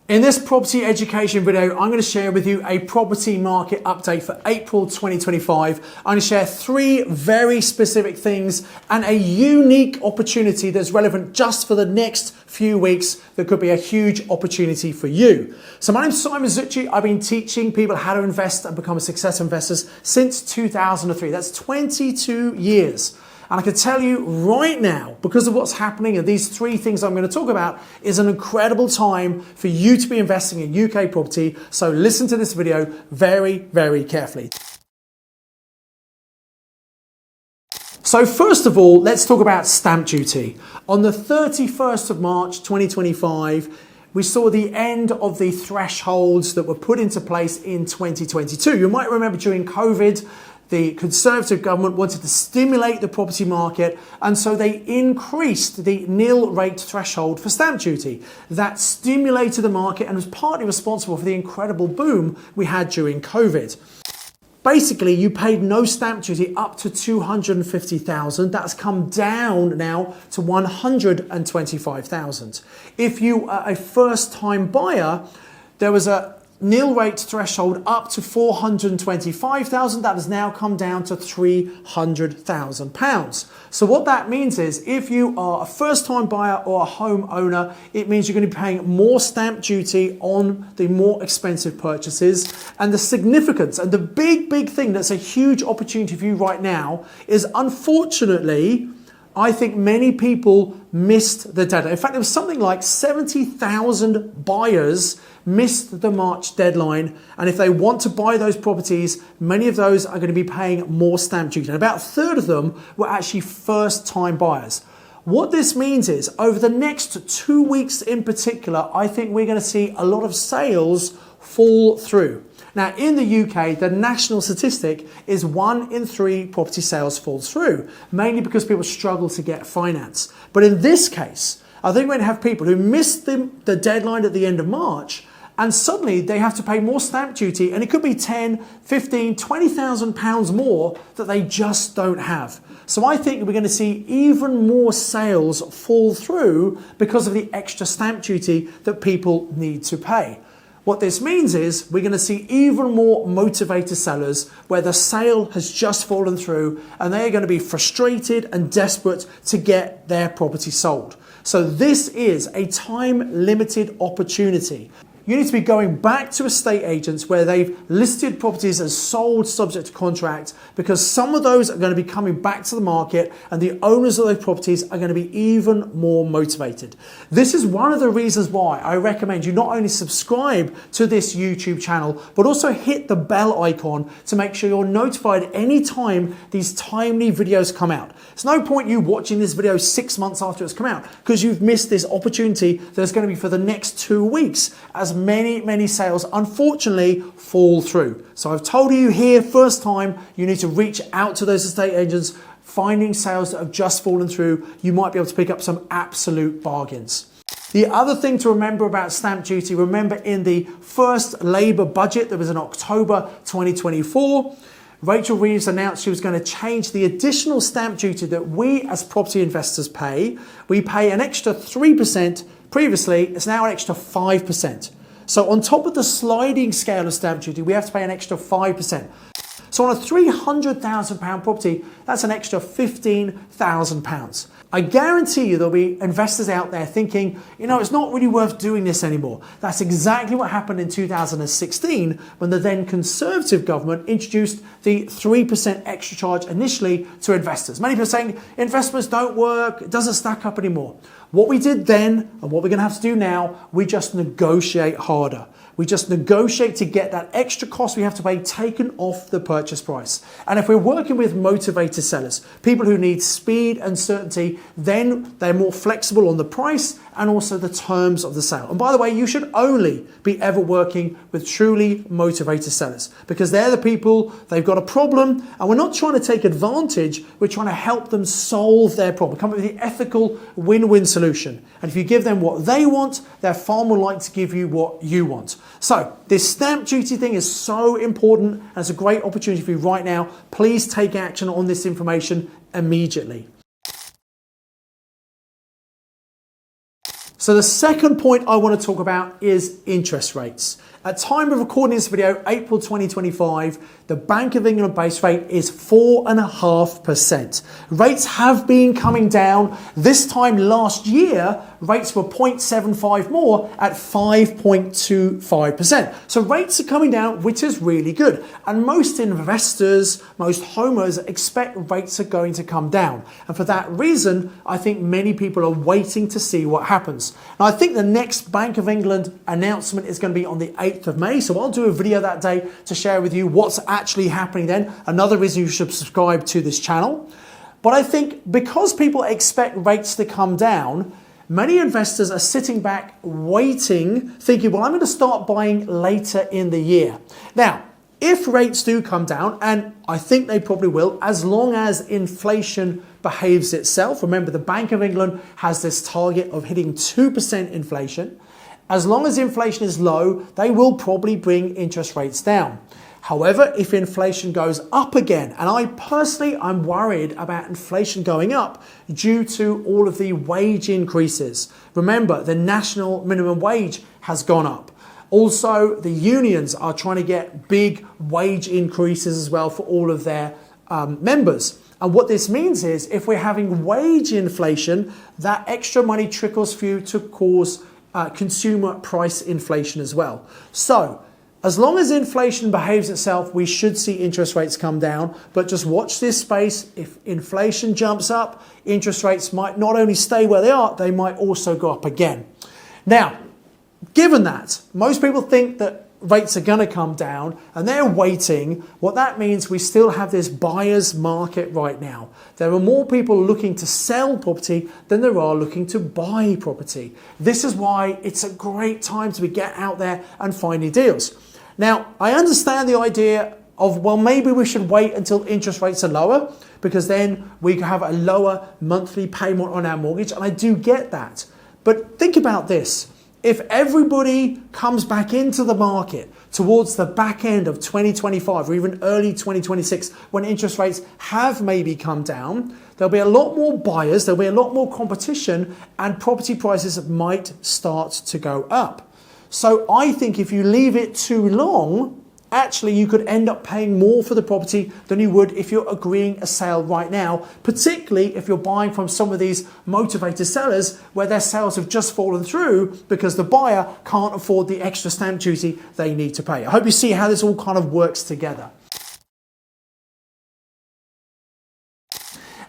In this property education video, I'm going to share with you a property market update for April 2025. I'm going to share 3 very specific things and a unique opportunity that's relevant just for the next few weeks that could be a huge opportunity for you. So my name's Simon Zutshi. I've been teaching people how to invest and become a successful investors since 2003. That's 22 years. And I can tell you right now, because of what's happening and these 3 things I'm going to talk about, is an incredible time for you to be investing in UK property. So listen to this video very, very carefully. So first of all, let's talk about stamp duty. On the 31st of March 2025, we saw the end of the thresholds that were put into place in 2022. You might remember during COVID, the Conservative government wanted to stimulate the property market, and so they increased the nil rate threshold for stamp duty. That stimulated the market and was partly responsible for the incredible boom we had during COVID. Basically, you paid no stamp duty up to 250,000. That's come down now to 125,000. If you are a first-time buyer, there was a nil rate threshold up to 425,000. That has now come down to £300,000. So what that means is if you are a first-time buyer or a home owner, it means you're going to be paying more stamp duty on the more expensive purchases. And the significance and the big thing that's a huge opportunity for you right now is, unfortunately, I think many people missed the deadline. In fact, there was something like 70,000 buyers missed the March deadline. And if they want to buy those properties, many of those are going to be paying more stamp duty. And about a third of them were actually first-time buyers. What this means is, over the next 2 weeks in particular, I think we're going to see a lot of sales fall through. Now, in the UK, the national statistic is 1 in 3 property sales falls through, mainly because people struggle to get finance. But in this case, I think we're going to have people who missed the deadline at the end of March, and suddenly they have to pay more stamp duty, and it could be 10, 15, 20,000 pounds more that they just don't have. So I think we're going to see even more sales fall through because of the extra stamp duty that people need to pay. What this means is we're going to see even more motivated sellers where the sale has just fallen through and they are going to be frustrated and desperate to get their property sold. So this is a time-limited opportunity. You need to be going back to estate agents where they've listed properties as sold subject to contract, because some of those are going to be coming back to the market and the owners of those properties are going to be even more motivated. This is one of the reasons why I recommend you not only subscribe to this YouTube channel, but also hit the bell icon to make sure you're notified anytime these timely videos come out. There's no point you watching this video 6 months after it's come out, because you've missed this opportunity that's going to be for the next 2 weeks, as many sales unfortunately fall through. So I've told you here first time, you need to reach out to those estate agents, finding sales that have just fallen through. You might be able to pick up some absolute bargains. The other thing to remember about stamp duty, remember in the first Labour budget that was in October 2024, Rachel Reeves announced she was going to change the additional stamp duty that we as property investors pay. We pay an extra 3%. Previously, it's now an extra 5%. So on top of the sliding scale of stamp duty, we have to pay an extra 5%. So on a £300,000 property, that's an extra £15,000. I guarantee you there'll be investors out there thinking, you know, it's not really worth doing this anymore. That's exactly what happened in 2016 when the then Conservative government introduced the 3% extra charge initially to investors. Many people are saying investments don't work, it doesn't stack up anymore. What we did then and what we're going to have to do now, we just negotiate harder. We just negotiate to get that extra cost we have to pay taken off the purchase price. And if we're working with motivated sellers, people who need speed and certainty, then they're more flexible on the price and also the terms of the sale. And by the way, you should only be ever working with truly motivated sellers, because they're the people, they've got a problem, and we're not trying to take advantage, we're trying to help them solve their problem, come up with the ethical win-win solution. And if you give them what they want, they're far more likely to give you what you want. So this stamp duty thing is so important, and it's a great opportunity for you right now. Please take action on this information immediately. So the second point I want to talk about is interest rates. At time of recording this video, April 2025, the Bank of England base rate is 4.5%. Rates have been coming down. This time last year, rates were 0.75 more at 5.25%. So rates are coming down, which is really good. And most investors, most homeowners expect rates are going to come down. And for that reason, I think many people are waiting to see what happens. Now, I think the next Bank of England announcement is going to be on the 8th of May. So I'll do a video that day to share with you what's actually happening then. Another reason you should subscribe to this channel. But I think because people expect rates to come down, many investors are sitting back waiting, thinking, well, I'm going to start buying later in the year. Now, if rates do come down, and I think they probably will, as long as inflation behaves itself. Remember, the Bank of England has this target of hitting 2% inflation. As long as inflation is low, they will probably bring interest rates down. However, if inflation goes up again, and I'm worried about inflation going up due to all of the wage increases. Remember, the national minimum wage has gone up. Also, the unions are trying to get big wage increases as well for all of their members. And what this means is if we're having wage inflation, that extra money trickles through to cause consumer price inflation as well. So, as long as inflation behaves itself, we should see interest rates come down. But just watch this space. If inflation jumps up, interest rates might not only stay where they are, they might also go up again. Now, given that, most people think that rates are going to come down and they're waiting. What that means, we still have this buyer's market right now. There are more people looking to sell property than there are looking to buy property. This is why it's a great time to get out there and finding deals. Now, I understand the idea of, well, maybe we should wait until interest rates are lower because then we can have a lower monthly payment on our mortgage. And I do get that. But think about this. If everybody comes back into the market towards the back end of 2025 or even early 2026, when interest rates have maybe come down, there'll be a lot more buyers, there'll be a lot more competition, and property prices might start to go up. So I think if you leave it too long, actually you could end up paying more for the property than you would if you're agreeing a sale right now, particularly if you're buying from some of these motivated sellers where their sales have just fallen through because the buyer can't afford the extra stamp duty they need to pay. I hope you see how this all kind of works together.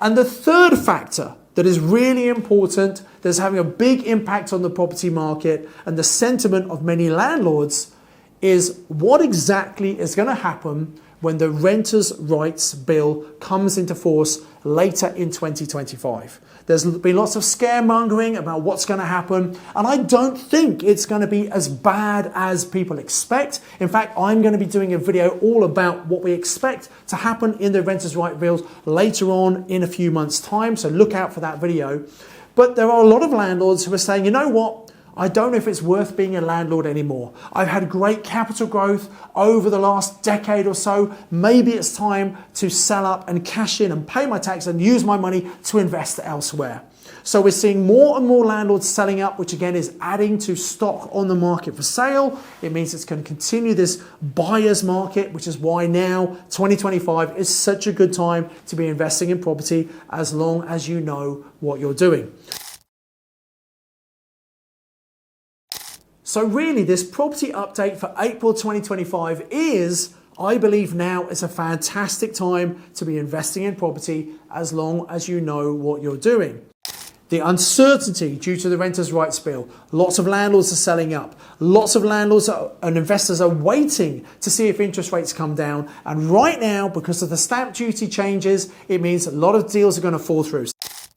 And the third factor that is really important, that's having a big impact on the property market and the sentiment of many landlords, is what exactly is going to happen when the Renters' Rights Bill comes into force later in 2025. There's been lots of scaremongering about what's going to happen, and I don't think it's going to be as bad as people expect. In fact, I'm going to be doing a video all about what we expect to happen in the Renters' Rights Bills later on in a few months' time, so look out for that video. But there are a lot of landlords who are saying, you know what? I don't know if it's worth being a landlord anymore. I've had great capital growth over the last decade or so. Maybe it's time to sell up and cash in and pay my tax and use my money to invest elsewhere. So we're seeing more and more landlords selling up, which again is adding to stock on the market for sale. It means it's going to continue this buyer's market, which is why now 2025 is such a good time to be investing in property as long as you know what you're doing. So really, this property update for April 2025 is, I believe now is a fantastic time to be investing in property as long as you know what you're doing. The uncertainty due to the Renters' Rights Bill, lots of landlords are selling up. Lots of landlords and investors are waiting to see if interest rates come down. And right now, because of the stamp duty changes, it means a lot of deals are going to fall through.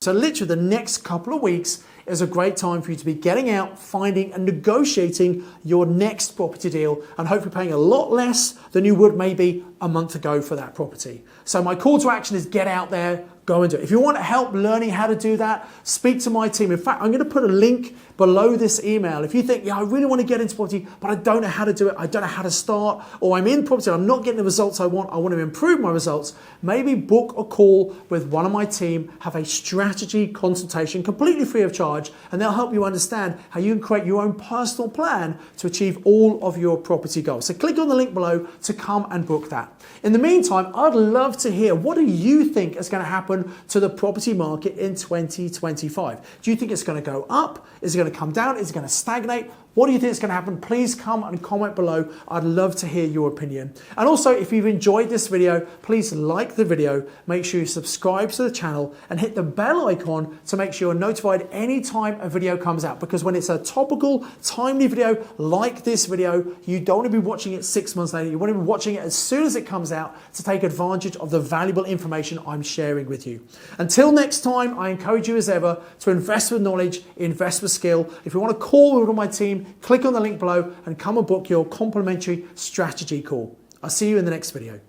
So literally the next couple of weeks is a great time for you to be getting out, finding and negotiating your next property deal and hopefully paying a lot less than you would maybe a month ago for that property. So my call to action is get out there, go and do it. If you want help learning how to do that, speak to my team. In fact, I'm going to put a link below this email. If you think, yeah, I really want to get into property, but I don't know how to do it, I don't know how to start, or I'm in property, I'm not getting the results I want to improve my results, maybe book a call with one of my team, have a strategy consultation completely free of charge, and they'll help you understand how you can create your own personal plan to achieve all of your property goals. So click on the link below to come and book that. In the meantime, I'd love to hear, what do you think is going to happen to the property market in 2025? Do you think it's going to go up? Is it going to come down? Is it going to stagnate? What do you think is going to happen? Please come and comment below. I'd love to hear your opinion. And also, if you've enjoyed this video, please like the video, make sure you subscribe to the channel and hit the bell icon to make sure you're notified anytime a video comes out. Because when it's a topical, timely video like this video, you don't want to be watching it 6 months later. You want to be watching it as soon as it comes out to take advantage of the valuable information I'm sharing with you. Until next time, I encourage you as ever to invest with knowledge, invest with skill. If you want to call with my team, click on the link below and come and book your complimentary strategy call. I'll see you in the next video.